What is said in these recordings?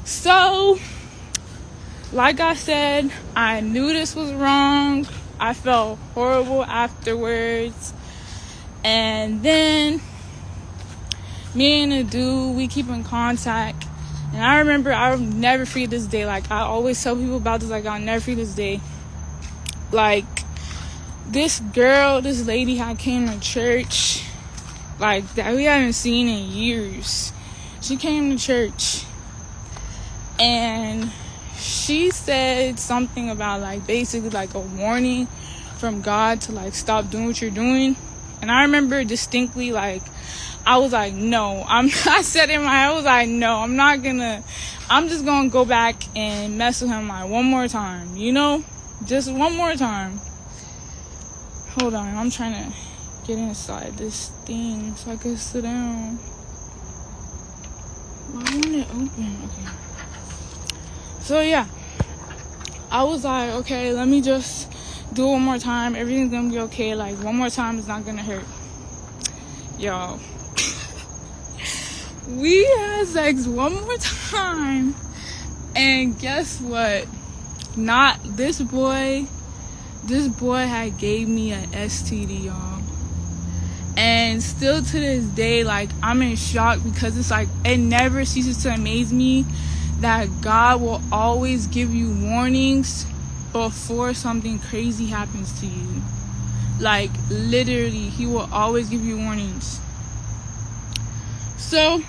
So, like I said, I knew this was wrong. I felt horrible afterwards. And then me and the dude, we keep in contact. And I remember, I'll never forget this day. Like, I always tell people about this, like, I'll never forget this day. Like, this girl, this lady had came to church, like, that we haven't seen in years. She came to church, and she said something about, like, basically, like, a warning from God to, like, stop doing what you're doing. And I remember distinctly, like, I was like, no, I said in my head, I was like, no, I'm just gonna go back and mess with him, like, one more time, you know? Just one more time. Hold on, I'm trying to get inside this thing so I can sit down. Why won't it open? Okay. So, yeah. I was like, okay, let me just do it one more time. Everything's gonna be okay. Like, one more time is not gonna hurt. Y'all. We had sex one more time. And guess what? This boy had gave me an STD, y'all. And still to this day, like, I'm in shock because it's like, it never ceases to amaze me that God will always give you warnings before something crazy happens to you. Like, literally, he will always give you warnings. So,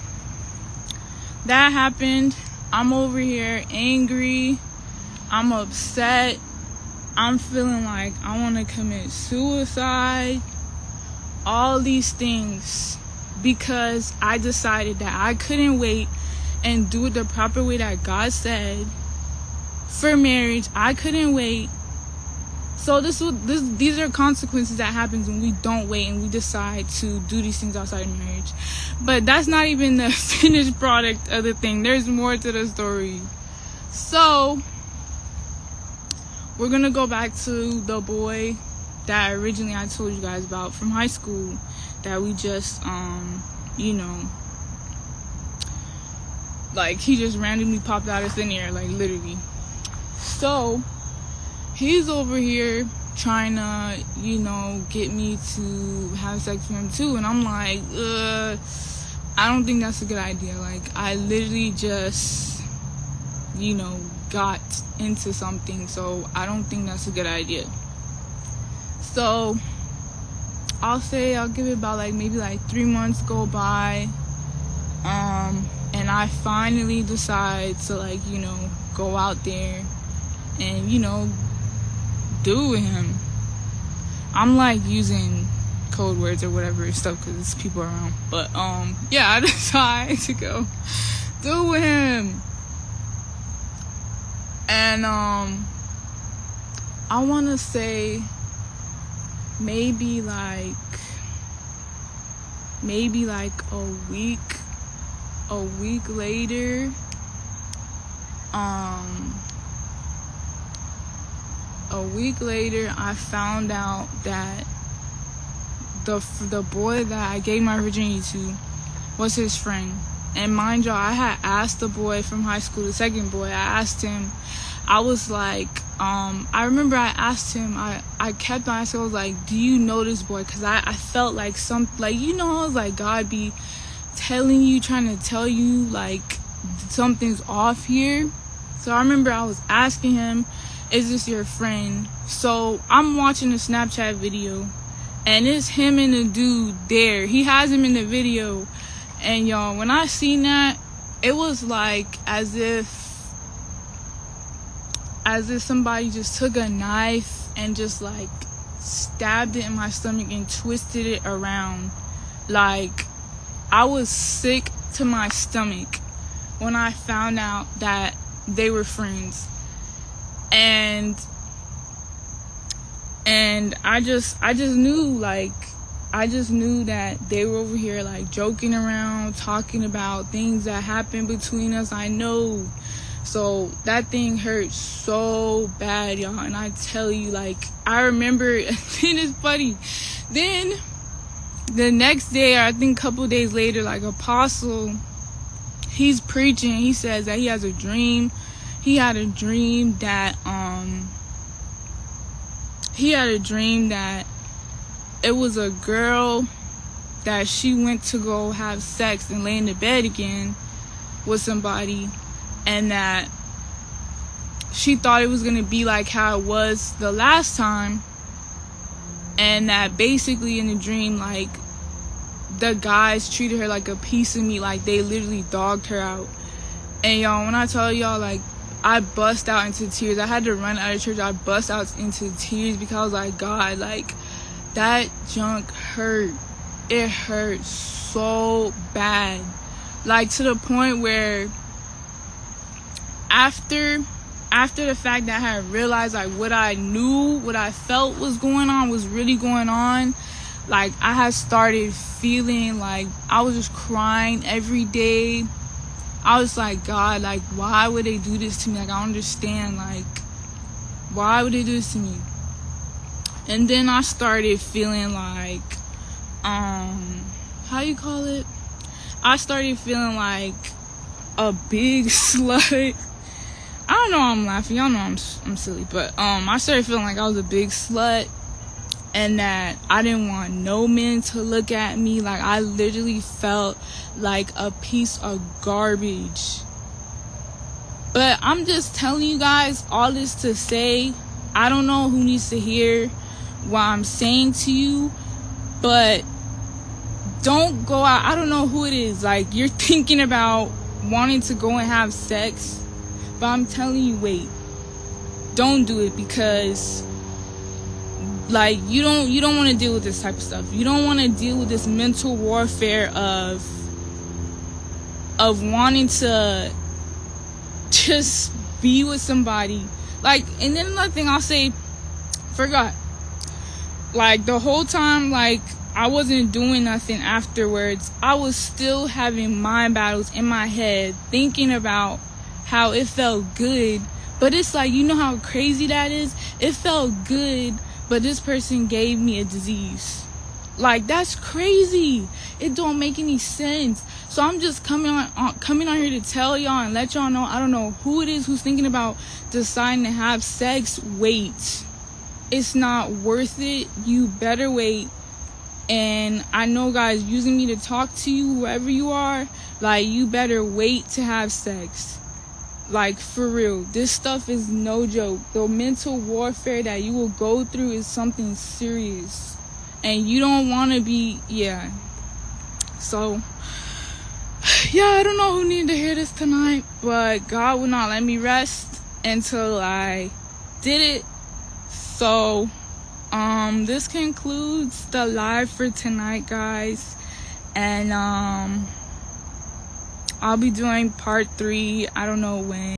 that happened. I'm over here angry. I'm upset. I'm feeling like I want to commit suicide. All these things because I decided that I couldn't wait and do it the proper way that God said for marriage. I couldn't wait. So these are consequences that happens when we don't wait and we decide to do these things outside of marriage. But that's not even the finished product of the thing. There's more to the story. So we're gonna go back to the boy that originally I told you guys about from high school, that we just like, he just randomly popped out of thin air, like, literally. So he's over here trying to, get me to have sex with him too. And I'm like, I don't think that's a good idea. Like, I literally just, got into something. So I don't think that's a good idea. So I'll give it about, like, maybe, like, 3 months go by. And I finally decide to, like, go out there and, do with him. I'm, like, using code words or whatever stuff because there's people around. But, yeah, I decided to go do with him. And, I want to say maybe like a week later, I found out that the boy that I gave my virginity to was his friend. And mind y'all, I had asked the boy from high school, the second boy, I asked him, I was like, I remember I asked him, I kept on asking, I was like, do you know this boy? Because I felt like I was like, God be telling you, trying to tell you, like, something's off here. So I remember I was asking him, is this your friend? So I'm watching a Snapchat video, and it's him and the dude there. He has him in the video. And y'all, when I seen that, it was like as if somebody just took a knife and just, like, stabbed it in my stomach and twisted it around. Like, I was sick to my stomach when I found out that they were friends. And I just knew, like, I just knew that they were over here, like, joking around, talking about things that happened between us. I know. So that thing hurt so bad, y'all. And I tell you, like, I remember, and it's funny. Then the next day, or I think a couple days later, like, Apostle, he's preaching. He says that he has a dream. He had a dream that it was a girl that she went to go have sex and lay in the bed again with somebody, and that she thought it was gonna be like how it was the last time, and that basically in the dream, like, the guys treated her like a piece of meat, like they literally dogged her out. And y'all, when I tell y'all, like, I bust out into tears. I had to run out of church. I bust out into tears because I was like, God, like, that junk hurt. It hurt so bad. Like, to the point where after the fact that I had realized, like, what I knew, what I felt was going on was really going on, like, I had started feeling like I was just crying every day. I was like, God, like, why would they do this to me? Like, I don't understand. Like, why would they do this to me? And then I started feeling like, how you call it? I started feeling like a big slut. I don't know why I'm laughing. Y'all know I'm silly. But I started feeling like I was a big slut, and that I didn't want no men to look at me. Like, I literally felt like a piece of garbage. But I'm just telling you guys all this to say, I don't know who needs to hear what I'm saying to you, but don't go out. I don't know who it is. Like, you're thinking about wanting to go and have sex, but I'm telling you, wait. Don't do it, because like, you don't want to deal with this type of stuff. You don't want to deal with this mental warfare of wanting to just be with somebody. Like, and then another thing I'll say, forgot. Like, the whole time, like, I wasn't doing nothing afterwards. I was still having mind battles in my head, thinking about how it felt good. But it's like, you know how crazy that is? It felt good, but this person gave me a disease. Like, that's crazy. It don't make any sense. So I'm just coming on here to tell y'all and let y'all know, I don't know who it is who's thinking about deciding to have sex. Wait. It's not worth it. You better wait. And I know guys using me to talk to you, whoever you are, like, you better wait to have sex. Like, for real, this stuff is no joke. The mental warfare that you will go through is something serious, and you don't want to be, yeah. So, yeah, I don't know who needed to hear this tonight, but God will not let me rest until I did it. So, this concludes the live for tonight, guys, and I'll be doing part 3, I don't know when.